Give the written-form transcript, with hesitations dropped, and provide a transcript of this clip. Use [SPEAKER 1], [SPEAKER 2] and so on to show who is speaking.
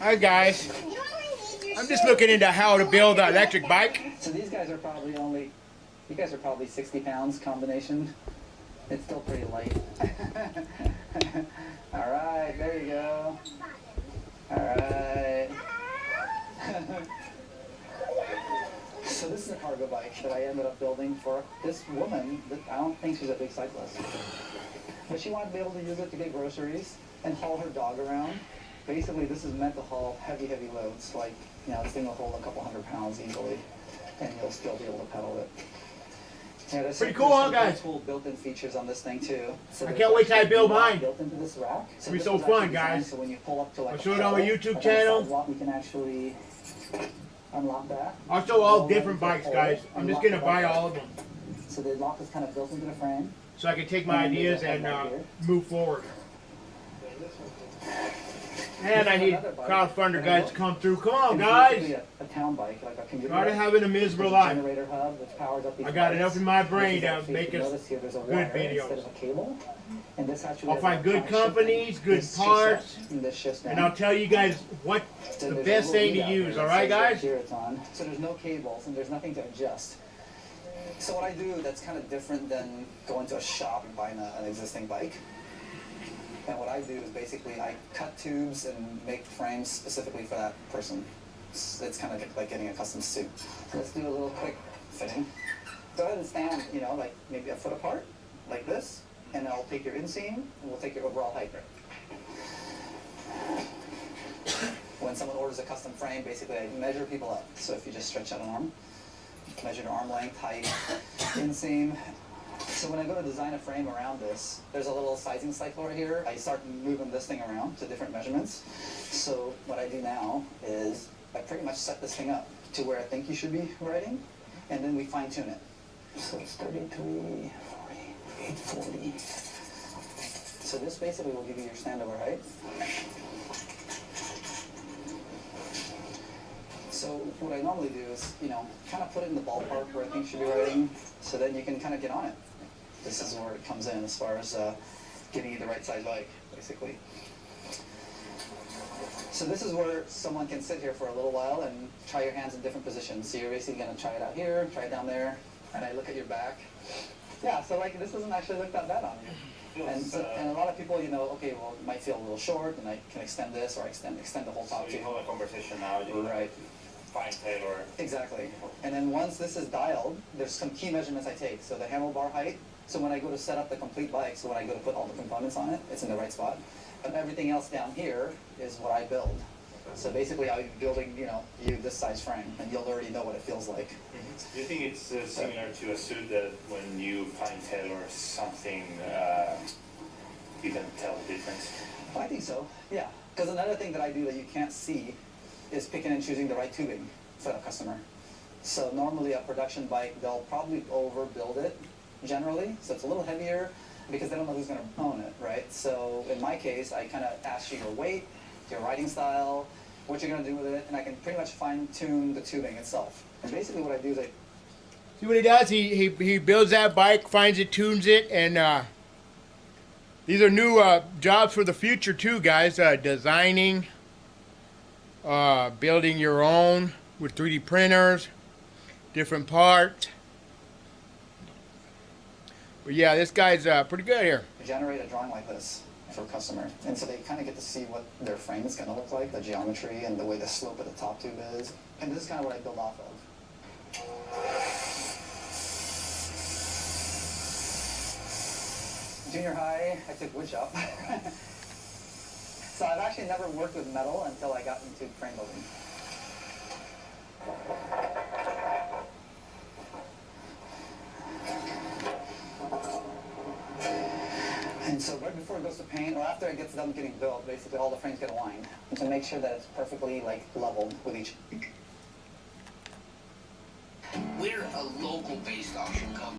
[SPEAKER 1] Hi guys, I'm just looking into how to build an electric bike.
[SPEAKER 2] So these guys are probably you guys are probably 60 pounds combination. It's still pretty light. All right, there you go. All right. So this is a cargo bike that I ended up building for this woman that I don't think she's a big cyclist. But she wanted to be able to use it to get groceries and haul her dog around. Basically, this is meant to haul heavy loads. Like, you know, this thing will hold a couple 100 pounds easily, and you'll still be able to pedal it. Yeah,
[SPEAKER 1] Pretty cool, huh, guys?
[SPEAKER 2] Cool built-in features on this thing too. So
[SPEAKER 1] I can't wait till I build mine.
[SPEAKER 2] Built into this rack.
[SPEAKER 1] It's gonna be so fun, guys.
[SPEAKER 2] So when you pull up to like
[SPEAKER 1] I'll show it on my YouTube channel.
[SPEAKER 2] We can actually unlock that.
[SPEAKER 1] I'll show all different bikes, guys. I'm just gonna buy all of them,
[SPEAKER 2] so the lock is kind of built into the frame,
[SPEAKER 1] so I can take my ideas and move forward. And I need crowdfunder guys to come through. Come on, guys!
[SPEAKER 2] A town bike, like a commuter.
[SPEAKER 1] Try to having a miserable life.
[SPEAKER 2] Generator hub, which powers up these
[SPEAKER 1] I got enough in my brain to make us
[SPEAKER 2] good
[SPEAKER 1] videos.
[SPEAKER 2] And this
[SPEAKER 1] I'll find good companies, good parts, and I'll tell you guys what the best thing to use. All right, guys?
[SPEAKER 2] Here it's on. So there's no cables and there's nothing to adjust. So what I do that's kind of different than going to a shop and buying an existing bike. And what I do is basically I cut tubes and make frames specifically for that person. It's kind of like getting a custom suit. So let's do a little quick fitting. Go ahead and stand, you know, like maybe a foot apart, like this, and I'll take your inseam, and we'll take your overall height. When someone orders a custom frame, basically I measure people up. So if you just stretch out an arm, measure your arm length, height, inseam. So when I go to design a frame around this, there's a little sizing cycle right here. I start moving this thing around to different measurements. So what I do now is I pretty much set this thing up to where I think you should be riding, and then we fine tune it. So it's 33, 40, 840. So this basically will give you your standover height. So what I normally do is, you know, kind of put it in the ballpark where I think you should be riding, so then you can kind of get on it. This is where it comes in as far as giving you the right size bike, basically. So this is where someone can sit here for a little while and try your hands in different positions. So you're basically going to try it out here, try it down there, and I look at your back. Yeah, so like this doesn't actually look that bad on you. And a lot of people, you know, okay, well, it might feel a little short, and I can extend this, or extend the whole top
[SPEAKER 3] too. So you hold a conversation now, you
[SPEAKER 2] right.
[SPEAKER 3] Fine tailor.
[SPEAKER 2] Exactly. And then once this is dialed, there's some key measurements I take. So the handlebar height, so when I go to set up the complete bike, so when I go to put all the components on it, it's in the right spot. But everything else down here is what I build. So basically I'll be building, you know, this size frame, and you'll already know what it feels like.
[SPEAKER 3] Do you think it's similar to a suit that when you fine tailor something, you can tell the difference?
[SPEAKER 2] I think so, yeah. Because another thing that I do that you can't see is picking and choosing the right tubing for the customer. So normally a production bike, they'll probably overbuild it generally, so it's a little heavier because they don't know who's going to own it, right? So in my case, I kind of ask you your weight, your riding style, what you're going to do with it, and I can pretty much fine-tune the tubing itself. And basically what I do is I...
[SPEAKER 1] See what he does? He builds that bike, finds it, tunes it, and these are new jobs for the future too, guys. Designing, building your own with 3D printers, different parts. But yeah, this guy's pretty good here.
[SPEAKER 2] Generate a drawing like this for a customer, and so they kind of get to see what their frame is going to look like, the geometry and the way the slope of the top tube is. And this is kind of what I build off of. Junior high, I took wood shop. So I've actually never worked with metal until I got into frame building. And so right before it goes to paint, or after it gets done getting built, basically all the frames get aligned to make sure that it's perfectly like leveled with each.
[SPEAKER 4] We're a local-based auction company.